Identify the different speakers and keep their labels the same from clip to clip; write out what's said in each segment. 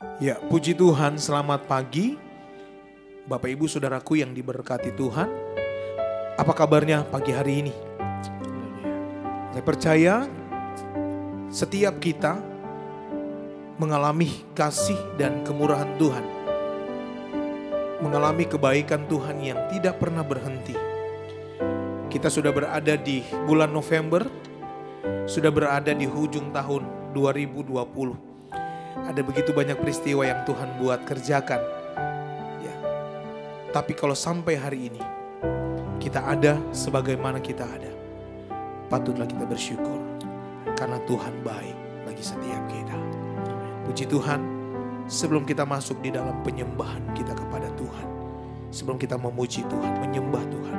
Speaker 1: Ya, puji Tuhan, selamat pagi Bapak Ibu Saudaraku yang diberkati Tuhan. Apa kabarnya pagi hari ini? Saya percaya setiap kita mengalami kasih dan kemurahan Tuhan, mengalami kebaikan Tuhan yang tidak pernah berhenti. Kita sudah berada di bulan November, sudah berada di ujung tahun 2020. Ada begitu banyak peristiwa yang Tuhan buat kerjakan. Ya. Tapi kalau sampai hari ini kita ada sebagaimana kita ada, patutlah kita bersyukur karena Tuhan baik bagi setiap kita. Puji Tuhan, sebelum kita masuk di dalam penyembahan kita kepada Tuhan, sebelum kita memuji Tuhan, menyembah Tuhan,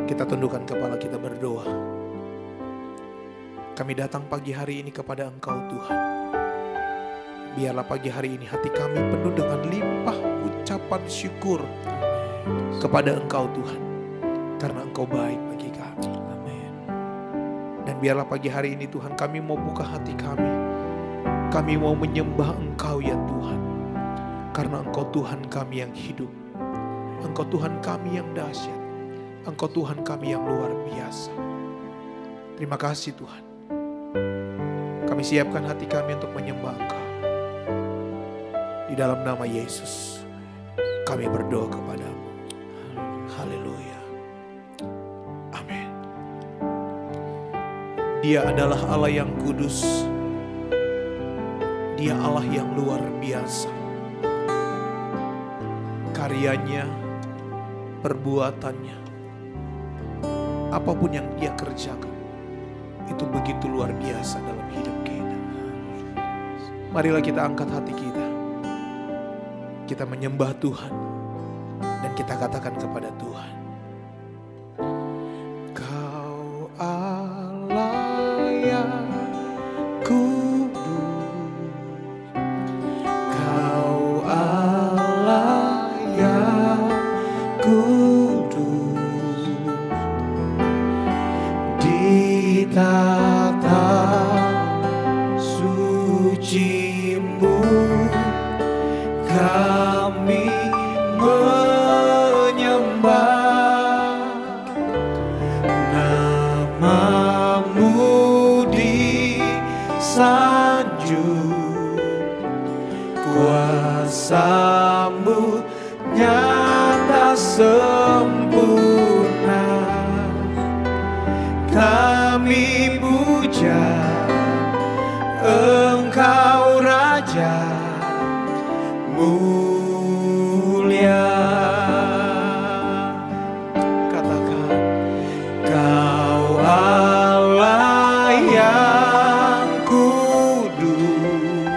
Speaker 1: kita tundukkan kepala kita berdoa. Kami datang pagi hari ini kepada Engkau Tuhan. Biarlah pagi hari ini hati kami penuh dengan limpah ucapan syukur kepada Engkau Tuhan, karena Engkau baik bagi kami. Amin. Dan biarlah pagi hari ini Tuhan, kami mau buka hati kami. Kami mau menyembah Engkau ya Tuhan, karena Engkau Tuhan kami yang hidup. Engkau Tuhan kami yang dahsyat. Engkau Tuhan kami yang luar biasa. Terima kasih Tuhan. Kami siapkan hati kami untuk menyembah Engkau. Di dalam nama Yesus kami berdoa kepadamu. Haleluya. Amin. Dia adalah Allah yang kudus. Dia Allah yang luar biasa. Karyanya, perbuatannya, apapun yang Dia kerjakan, itu begitu luar biasa dalam hidup kita. Marilah kita angkat hati kita. Kita menyembah Tuhan dan kita katakan kepada Tuhan, Kau Allah yang kudus, Kau Allah yang kudus, di tata suci-Mu kami menyembah, Nama-Mu disanjung, kuasa-Mu nyata sempurna. Kami puja Engkau Raja mulia. Katakan, Kau Allah yang kudus,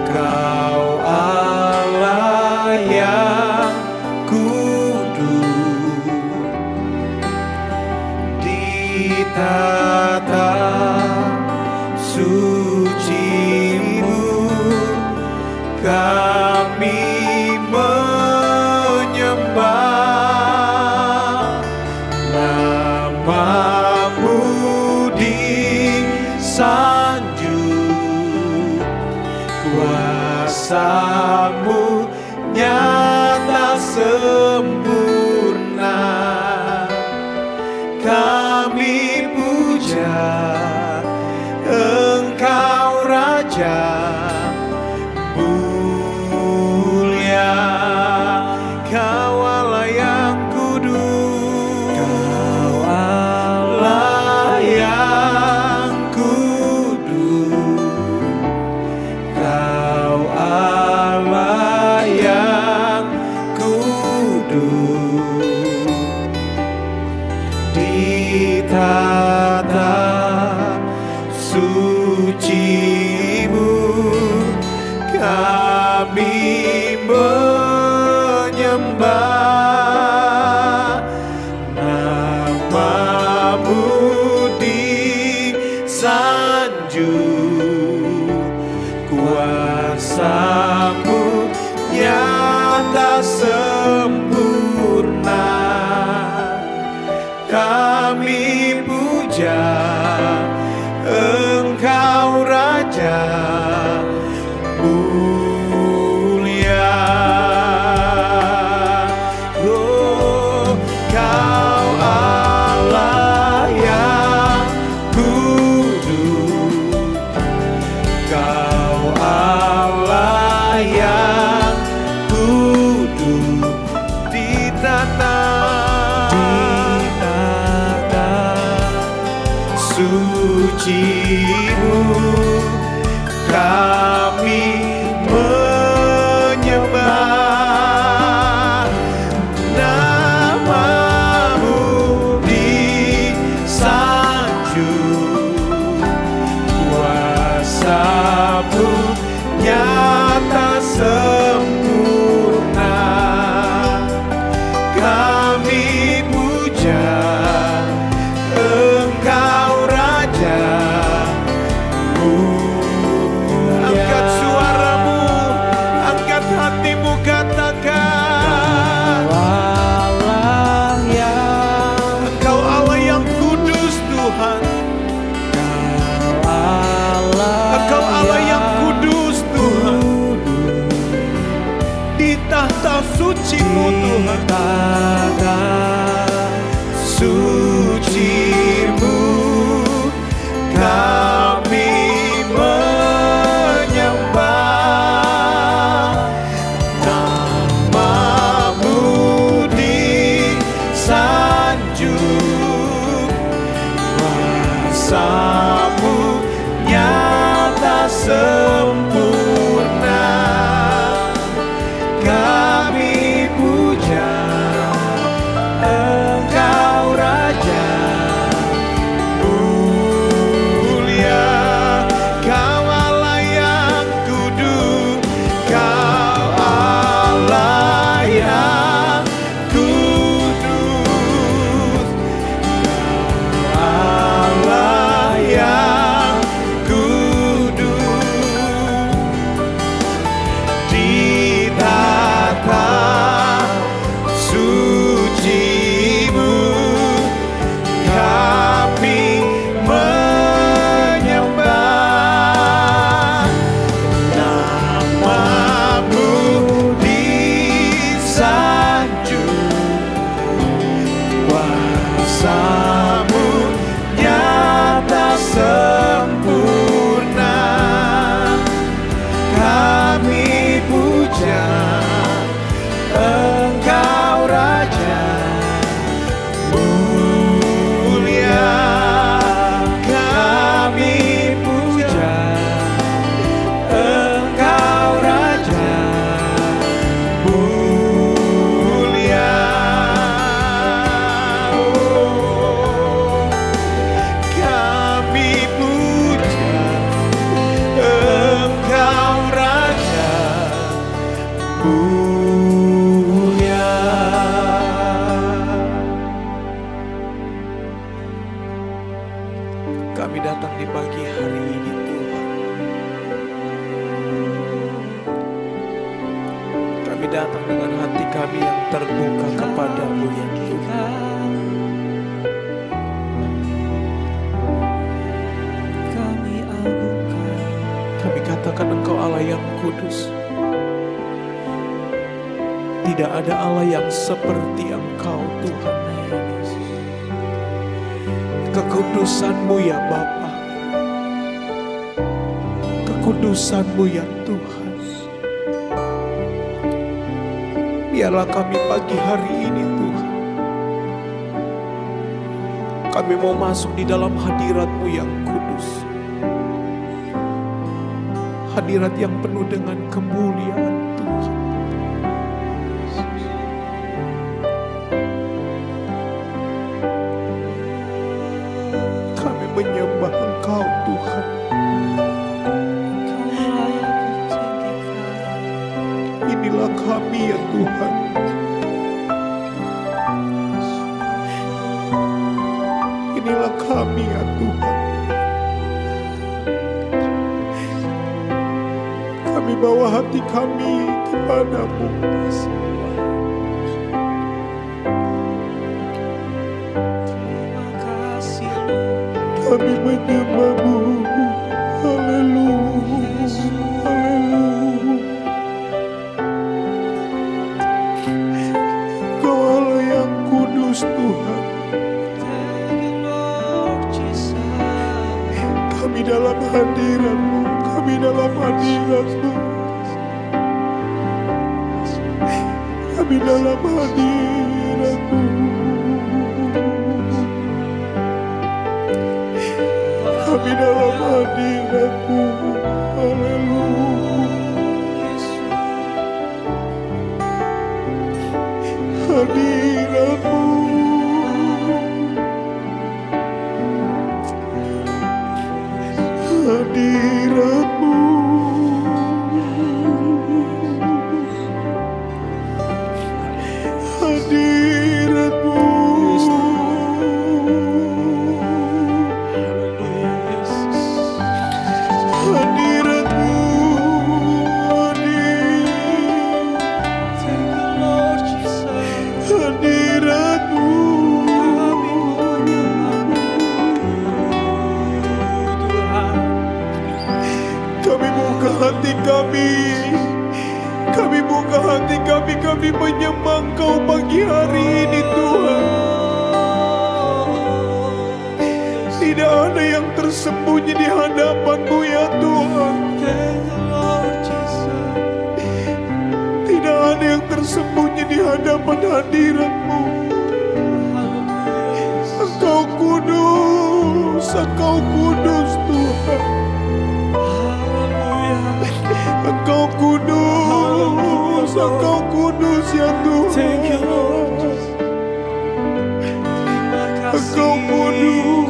Speaker 1: Kau Allah yang kudus, di tata suci-Mu kami menyembah, Nama-Mu disanjung, kuasa-Mu nyata sempurna. Kami puja Engkau Raja mulia. Kau Allah yang kudus, Kau Allah yang kudus, Kau Allah yang kudus, di tata suci-Mu kami menyembah, Nama-Mu disanjung, kuasa-Mu nyata sempurna. Kami puja Engkau Raja mulia. nyata sempurna. Kami puja Engkau Raja. Angkat suaramu, angkat hatimu, katakan Engkau Allah yang kudus Tuhan. Engkau Allah yang kudus Tuhan. Di tahta suci-Mu Tuhan, suci-Mu kami menyembah. Nama-Mu disanjung, kuasa-Mu nyata sempurna. Kami puja Engkau Raja, mulia. Kau Allah yang kudus, Kau Allah yang kudus, Kau Allah yang kudus. Di tata suci-Mu kami menyembah. Nama-Mu disanjung, kuasa-Mu nyata sempurna. Kami puja Engkau Raja, mulia. Kami puja Engkau Raja, mulia. Oh, kami puja Engkau Raja, mulia. Kami datang di pagi hari ini Tuhan. Kami datang dengan hati kami yang terbuka kepadamu ya Tuhan. Kami katakan Engkau Allah yang kudus. Tidak ada Allah yang seperti Engkau Tuhan. Kekudusan-Mu ya Bapa, kekudusan-Mu ya Tuhan. Biarlah kami pagi hari ini Tuhan, kami mau masuk di dalam hadirat-Mu yang kudus, hadirat yang penuh dengan kemuliaan Tuhan. Kami menyembah Engkau Tuhan. Inilah kami ya Tuhan. Inilah kami ya Tuhan. Kami bawa hati kami kepadamu. Kami menyembah-Mu. Haleluya, haleluya. Kau Allah yang kudus Tuhan. Kami dalam hadirat-Mu, kami dalam hadirat-Mu, kami dalam hadirat-Mu. Kami dalam hadirat-Mu, haleluya. Hadirat-Mu, hadirat-Mu. Kami buka hati kami. Kami buka hati kami. Kami menyembah Engkau pagi hari ini Tuhan. Tidak ada yang tersembunyi di hadapan-Mu ya Tuhan. Tidak ada yang tersembunyi di hadapan hadirat-Mu. Engkau kudus, Engkau kudus Tuhan. Engkau kudus, Engkau kudus ya Tuhan. Engkau kudus.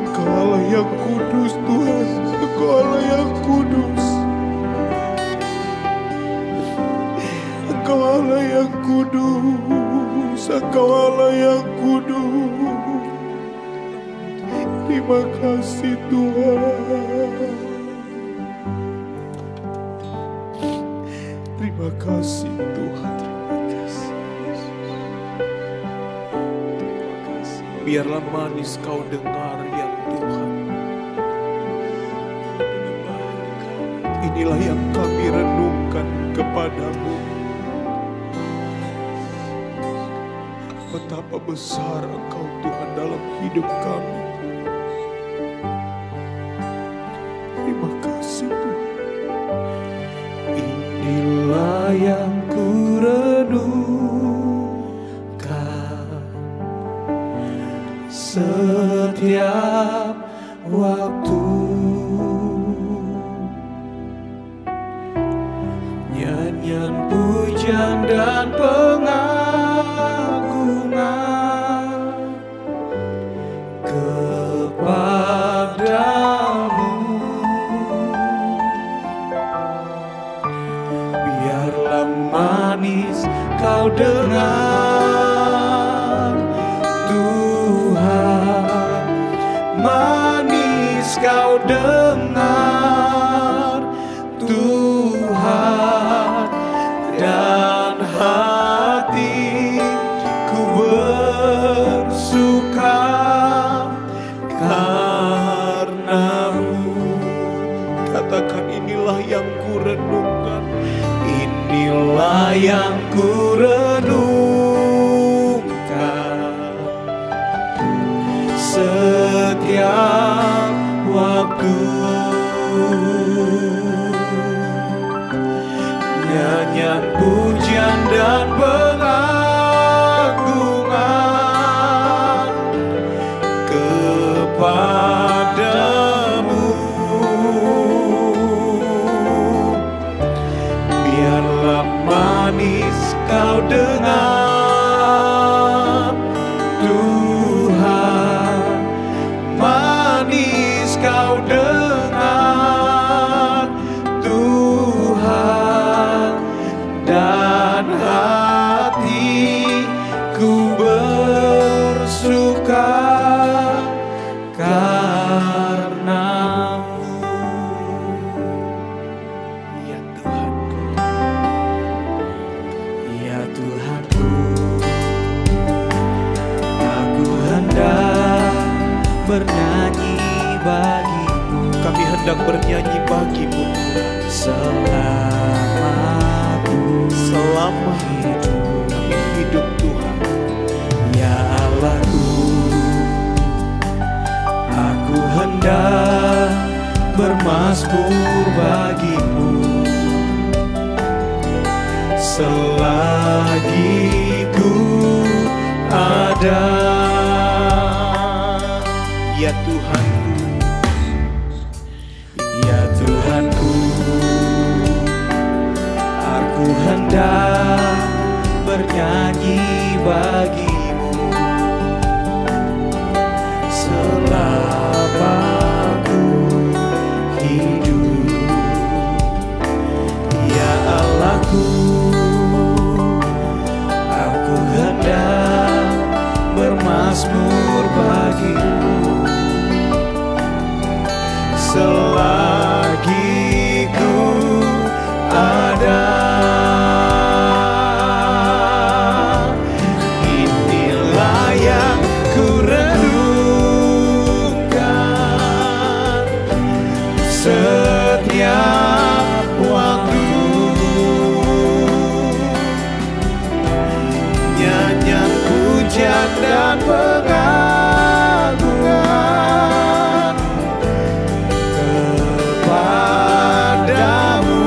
Speaker 1: Engkau Allah yang kudus Tuhan. Engkau Allah yang kudus. Engkau Allah yang kudus. Engkau Allah yang kudus. Terima kasih Tuhan. Terima kasih Tuhan. Biarlah manis Kau dengar ya Tuhan. Inilah yang kami renungkan kepadamu. Betapa besar Engkau Tuhan dalam hidup kami. Terima kasih Tuhan. Inilah yang ku renungkan setiap waktu. Nyanyian pujian dan pengagungan kepadamu. Biarlah manis Kau dengar Tuhan. Manis Kau dengar Tuhan. Dan hatiku bersuka karena-Mu. Katakan inilah yang ku renungkan. Inilah yang ku renungkan setiap waktu. Nyanyian pujian dan pengagungan kepadamu. Biarlah manis Kau dengar Tuhan. Manis Kau dengar Tuhan. Dan hatiku bersuka karena-Mu. Ya Tuhanku, ya Tuhanku, aku hendak bernyanyi bagi-Mu. Kami hendak bernyanyi bagi-Mu selama hidup kami hidup Tuhan. Ya Allahku, aku hendak bermazmur bagi-Mu selagi ku ada. Ya Tuhanku, ya Tuhanku, aku hendak bernyanyi bagi-Mu selama ku hidup. Ya Allahku, aku hendak bermazmur bagi-Mu selagi ku ada. pengagungan kepadamu.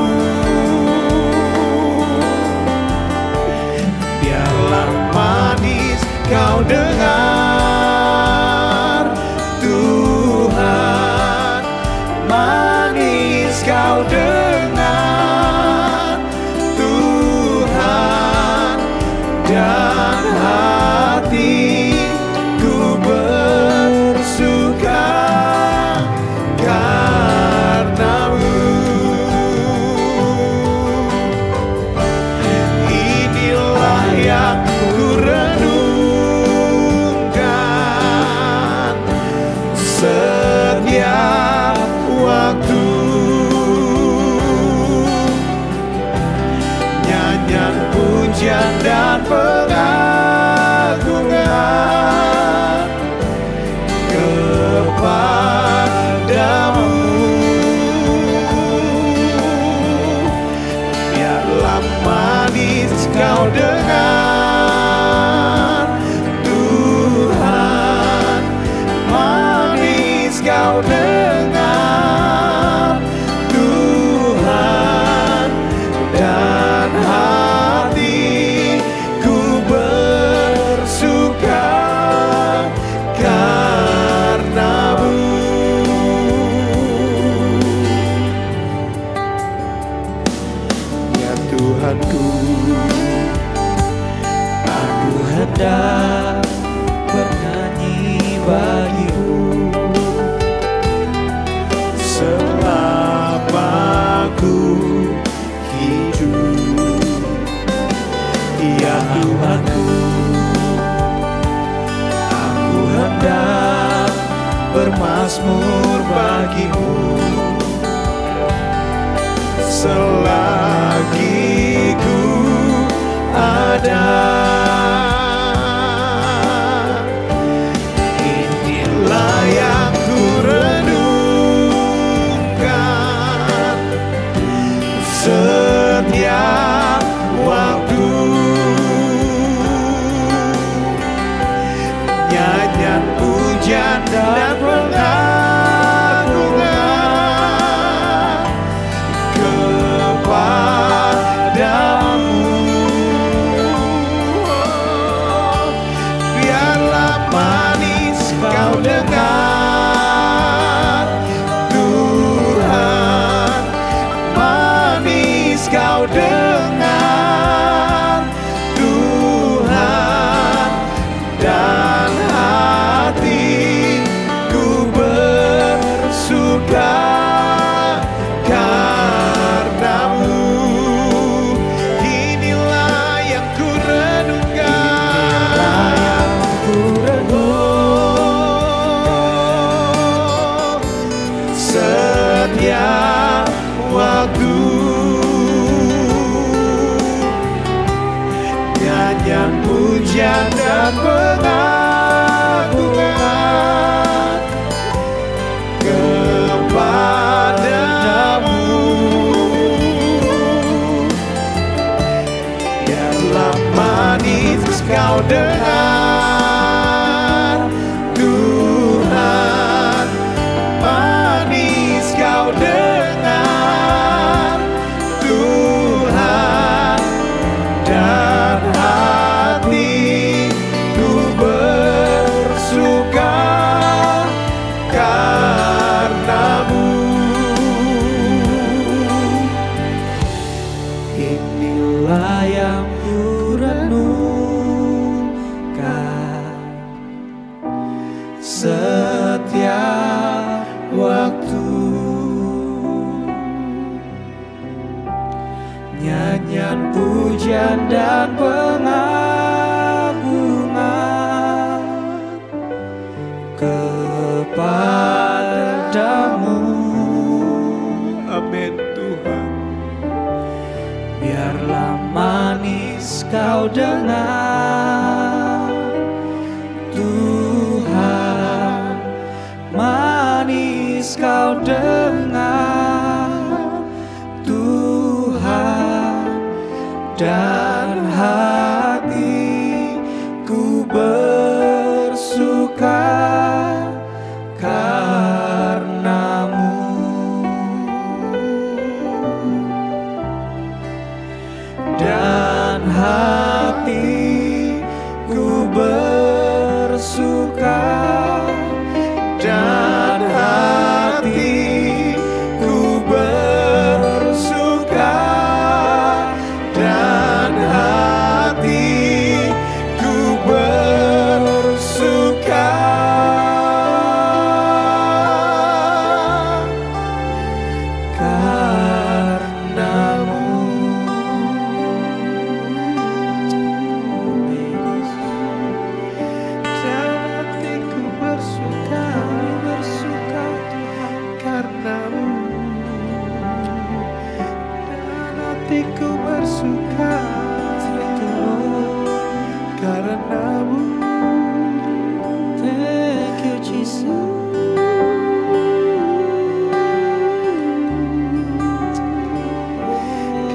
Speaker 1: Biarlah manis kau dengar, Tuhan, manis kau dengar, Tuhan, dan hatiku bersuka karenamu. Inilah yang ku renungkan setiap waktu, nyanyian pujian dan pengagungan kepadamu. Biarlah manis kau dengar, Tuhan, manis kau dengar, Tuhan, dan hatiku bersuka karenamu. Ya Tuhanku, aku hendak bernyanyi bagimu selama aku hidup. Ya Tuhanku, aku hendak bermazmur bagimu selagi ku ada. Inilah yang ku renungkan setiap waktu, nyanyian pujian dan pengagungan kepadamu. Biarlah manis kau dengar, Tuhan, manis kau dengar, Tuhan, dan hatiku bersuka karenamu. Inilah yang ku renungkan, setiap waktu, nyanyian pujian dan pengagungan kepadamu. Biarlah manis kau dengar, Tuhan, manis kau dengar, Tuhan, dan hatiku bersuka karenamu. Inilah yang ku renungkan setiap waktu, nyanyian pujian dan pengagungan kepadamu. Amin Tuhan. Biarlah manis kau dengar, Tuhan, manis kau dengar, Tuhan, dan hatiku bersuka dan hatiku bersuka, dan hatiku bersuka, dan hatiku bersuka, karenamu. Dan hatiku bersuka, bersuka Tuhan karenamu. Dan hatiku bersuka karenamu. Thank you Jesus.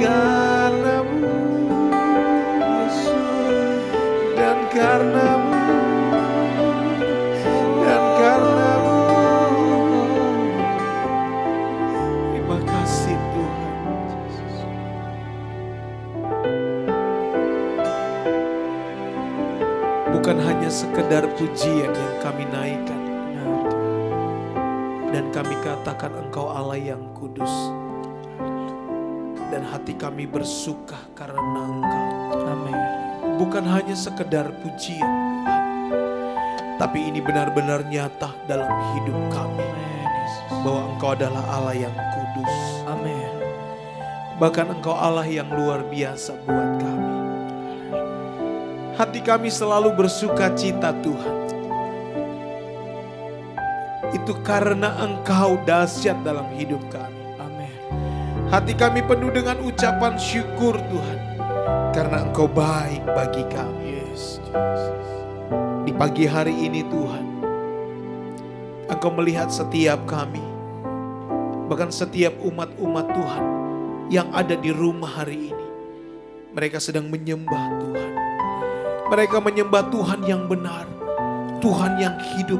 Speaker 1: Karenamu Yesus, dan karenamu, dan karenamu. Terima kasih Tuhan. Bukan hanya sekedar pujian yang kami naikkan, dan kami katakan Engkau Allah yang kudus, dan hati kami bersuka karena Engkau. Amin. Bukan hanya sekedar pujian Tuhan, tapi ini benar-benar nyata dalam hidup kami, bahwa Engkau adalah Allah yang kudus. Amin. Bahkan Engkau Allah yang luar biasa buat kami. Hati kami selalu bersuka cita Tuhan. Itu karena Engkau dahsyat dalam hidup kami. Amin. Hati kami penuh dengan ucapan syukur Tuhan, karena Engkau baik bagi kami. Yes, di pagi hari ini Tuhan, Engkau melihat setiap kami, bahkan setiap umat-umat Tuhan yang ada di rumah hari ini. Mereka sedang menyembah Tuhan. Mereka menyembah Tuhan yang benar, Tuhan yang hidup,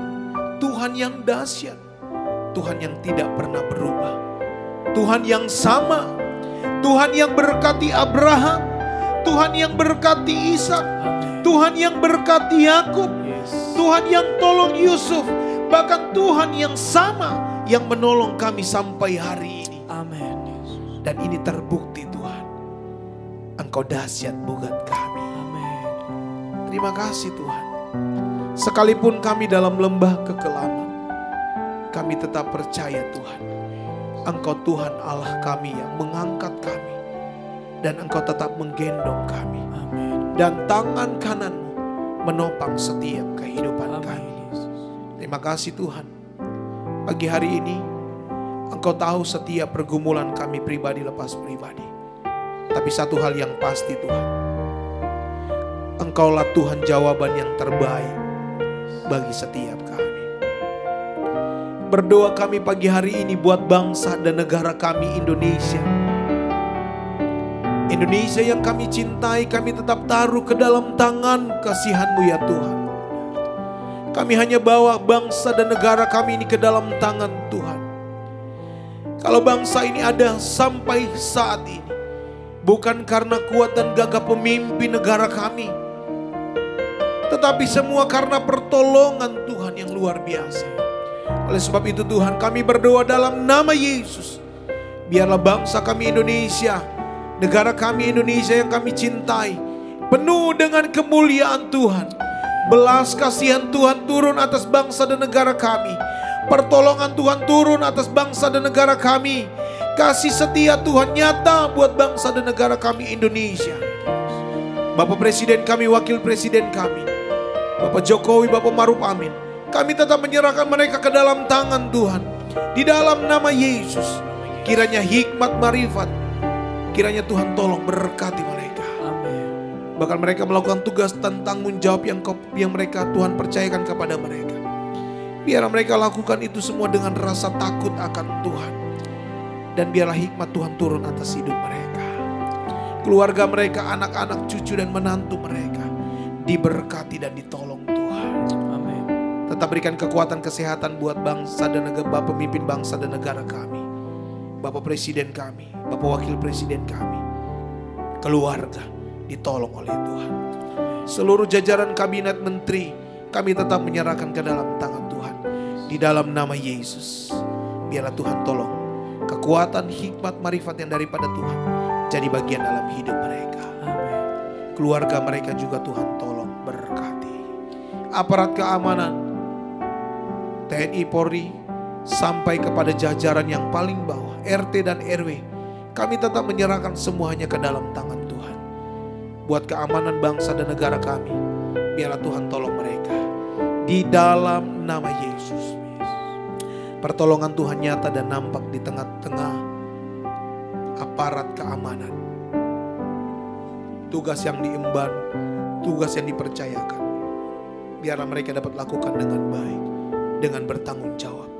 Speaker 1: Tuhan yang dahsyat, Tuhan yang tidak pernah berubah, Tuhan yang sama, Tuhan yang berkati Abraham, Tuhan yang berkati Ishak, Tuhan yang berkati Yakub, Tuhan yang tolong Yusuf, bahkan Tuhan yang sama yang menolong kami sampai hari ini. Amin. Dan ini terbukti Tuhan, Engkau dahsyat buat kami. Terima kasih Tuhan. Sekalipun kami dalam lembah kekelaman, kami tetap percaya Tuhan, Engkau Tuhan Allah kami yang mengangkat kami, dan Engkau tetap menggendong kami. Amin. Dan tangan kanan-Mu menopang setiap kehidupan kami. Terima kasih Tuhan. Pagi hari ini Engkau tahu setiap pergumulan kami pribadi lepas pribadi. Tapi satu hal yang pasti Tuhan, Engkaulah Tuhan jawaban yang terbaik bagi setiap kami. Berdoa kami pagi hari ini buat bangsa dan negara kami Indonesia. Indonesia yang kami cintai, kami tetap taruh ke dalam tangan kasihan-Mu ya Tuhan. Kami hanya bawa bangsa dan negara kami ini ke dalam tangan Tuhan. Kalau bangsa ini ada sampai saat ini, bukan karena kuat dan gagah pemimpin negara kami, tetapi semua karena pertolongan Tuhan yang luar biasa. Oleh sebab itu Tuhan, kami berdoa dalam nama Yesus, biarlah bangsa kami Indonesia, negara kami Indonesia yang kami cintai, penuh dengan kemuliaan Tuhan. Belas kasihan Tuhan turun atas bangsa dan negara kami. Pertolongan Tuhan turun atas bangsa dan negara kami. Kasih setia Tuhan nyata buat bangsa dan negara kami Indonesia. Bapak Presiden kami, Wakil Presiden kami, Bapak Jokowi, Bapak Maruf Amin, kami tetap menyerahkan mereka ke dalam tangan Tuhan. Di dalam nama Yesus, kiranya hikmat marifat, kiranya Tuhan tolong berkati mereka. Amin. Bahkan mereka melakukan tugas dan tanggung jawab yang mereka Tuhan percayakan kepada mereka. Biar mereka lakukan itu semua dengan rasa takut akan Tuhan. Dan biarlah hikmat Tuhan turun atas hidup mereka. Keluarga mereka, anak-anak, cucu dan menantu mereka diberkati dan ditolong Tuhan. Amin. Tetap berikan kekuatan kesehatan buat bangsa dan negara, pemimpin bangsa dan negara kami, Bapak Presiden kami, Bapak Wakil Presiden kami, keluarga, ditolong oleh Tuhan. Seluruh jajaran kabinet menteri kami tetap menyerahkan ke dalam tangan Tuhan. Di dalam nama Yesus, biarlah Tuhan tolong kekuatan, hikmat, marifat yang daripada Tuhan jadi bagian dalam hidup mereka. Keluarga mereka juga Tuhan tolong berkati. Aparat keamanan, TNI, Polri, sampai kepada jajaran yang paling bawah, RT dan RW, kami tetap menyerahkan semuanya ke dalam tangan Tuhan. Buat keamanan bangsa dan negara kami, biarlah Tuhan tolong mereka. Di dalam nama Yesus, pertolongan Tuhan nyata dan nampak di tengah-tengah aparat keamanan. Tugas yang diemban, tugas yang dipercayakan, biarlah mereka dapat lakukan dengan baik, dengan bertanggung jawab,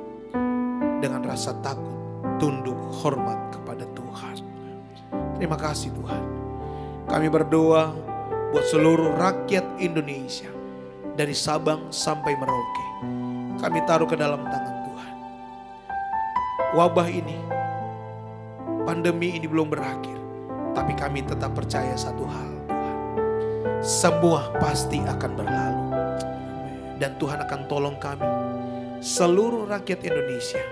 Speaker 1: dengan rasa takut, tunduk, hormat kepada Tuhan. Terima kasih Tuhan. Kami berdoa buat seluruh rakyat Indonesia, dari Sabang sampai Merauke. Kami taruh ke dalam tangan Tuhan. Wabah ini, pandemi ini belum berakhir, tapi kami tetap percaya satu hal, Tuhan. Semua pasti akan berlalu. Dan Tuhan akan tolong kami. Seluruh rakyat Indonesia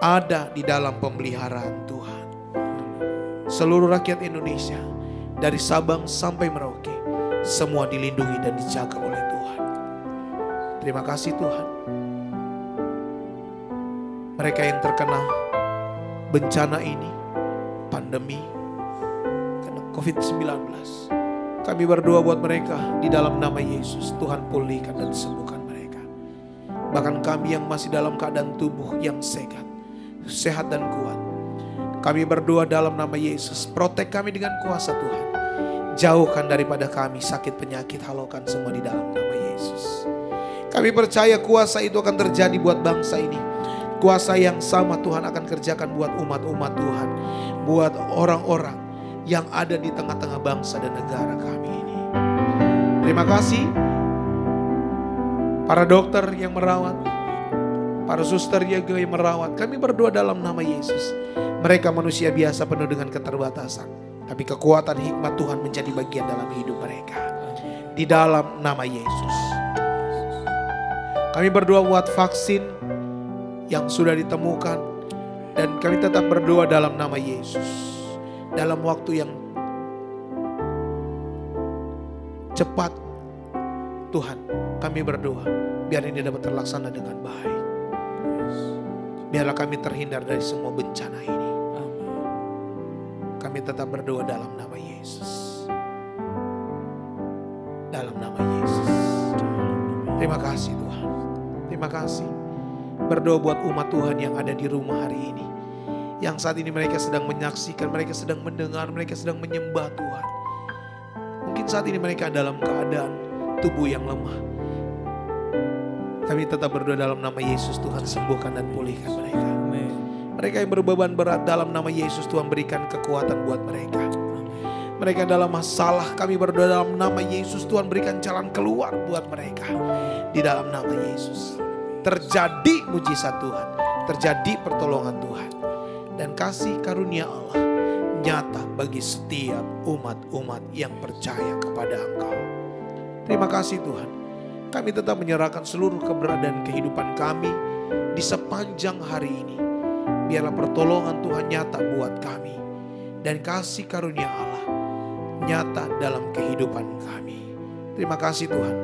Speaker 1: ada di dalam pemeliharaan Tuhan. Seluruh rakyat Indonesia dari Sabang sampai Merauke, semua dilindungi dan dijaga oleh Tuhan. Terima kasih Tuhan. Mereka yang terkena bencana ini, pandemi, kena COVID-19, kami berdoa buat mereka di dalam nama Yesus. Tuhan pulihkan dan sembuhkan mereka. Bahkan kami yang masih dalam keadaan tubuh yang sehat dan kuat, kami berdoa dalam nama Yesus. Protek kami dengan kuasa Tuhan. Jauhkan daripada kami sakit penyakit, halaukan semua di dalam nama Yesus. Kami percaya kuasa itu akan terjadi buat bangsa ini. Kuasa yang sama Tuhan akan kerjakan buat umat-umat Tuhan. Buat orang-orang yang ada di tengah-tengah bangsa dan negara kami ini. Terima kasih para dokter yang merawat, para suster yang merawat. Kami berdoa dalam nama Yesus. Mereka manusia biasa penuh dengan keterbatasan, tapi kekuatan hikmat Tuhan menjadi bagian dalam hidup mereka. Di dalam nama Yesus. Kami berdoa buat vaksin yang sudah ditemukan. Dan kami tetap berdoa dalam nama Yesus. Dalam waktu yang cepat, Tuhan, kami berdoa biar ini dapat terlaksana dengan baik. Biarlah kami terhindar dari semua bencana ini. Kami tetap berdoa dalam nama Yesus. Dalam nama Yesus. Terima kasih Tuhan. Terima kasih. Berdoa buat umat Tuhan yang ada di rumah hari ini. Yang saat ini mereka sedang menyaksikan, mereka sedang mendengar, mereka sedang menyembah Tuhan. Mungkin saat ini mereka dalam keadaan tubuh yang lemah. Kami tetap berdoa dalam nama Yesus, Tuhan sembuhkan dan pulihkan mereka. Mereka yang berbeban berat, dalam nama Yesus Tuhan berikan kekuatan buat mereka. Mereka dalam masalah, kami berdoa dalam nama Yesus, Tuhan berikan jalan keluar buat mereka. Di dalam nama Yesus terjadi mujizat Tuhan, terjadi pertolongan Tuhan, dan kasih karunia Allah nyata bagi setiap umat-umat yang percaya kepada Engkau. Terima kasih Tuhan. Kami tetap menyerahkan seluruh keberadaan kehidupan kami di sepanjang hari ini. Biarlah pertolongan Tuhan nyata buat kami, dan kasih karunia Allah nyata dalam kehidupan kami. Terima kasih Tuhan.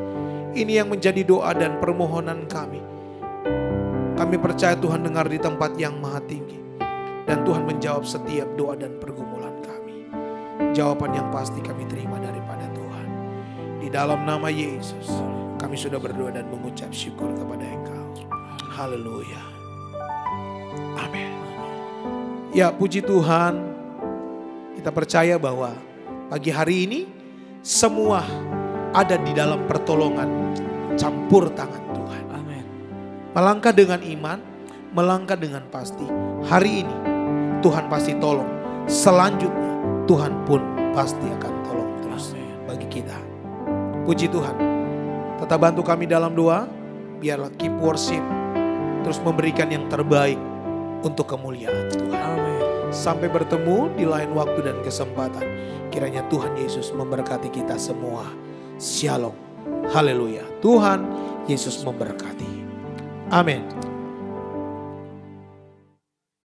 Speaker 1: Ini yang menjadi doa dan permohonan kami. Kami percaya Tuhan dengar di tempat yang maha tinggi. Dan Tuhan menjawab setiap doa dan pergumulan kami. Jawaban yang pasti kami terima daripada Tuhan. Di dalam nama Yesus kami sudah berdoa dan mengucap syukur kepada Engkau. Haleluya. Amin. Ya, puji Tuhan. Kita percaya bahwa pagi hari ini semua ada di dalam pertolongan campur tangan Tuhan.
Speaker 2: Amin.
Speaker 1: Melangkah dengan iman, melangkah dengan pasti. Hari ini Tuhan pasti tolong. Selanjutnya Tuhan pun pasti akan tolong terus bagi kita. Puji Tuhan. Tetap bantu kami dalam doa. Biarlah keep worship terus memberikan yang terbaik untuk kemuliaan Tuhan.
Speaker 2: Amin.
Speaker 1: Sampai bertemu di lain waktu dan kesempatan. Kiranya Tuhan Yesus memberkati kita semua. Shalom. Haleluya. Tuhan Yesus memberkati. Amin.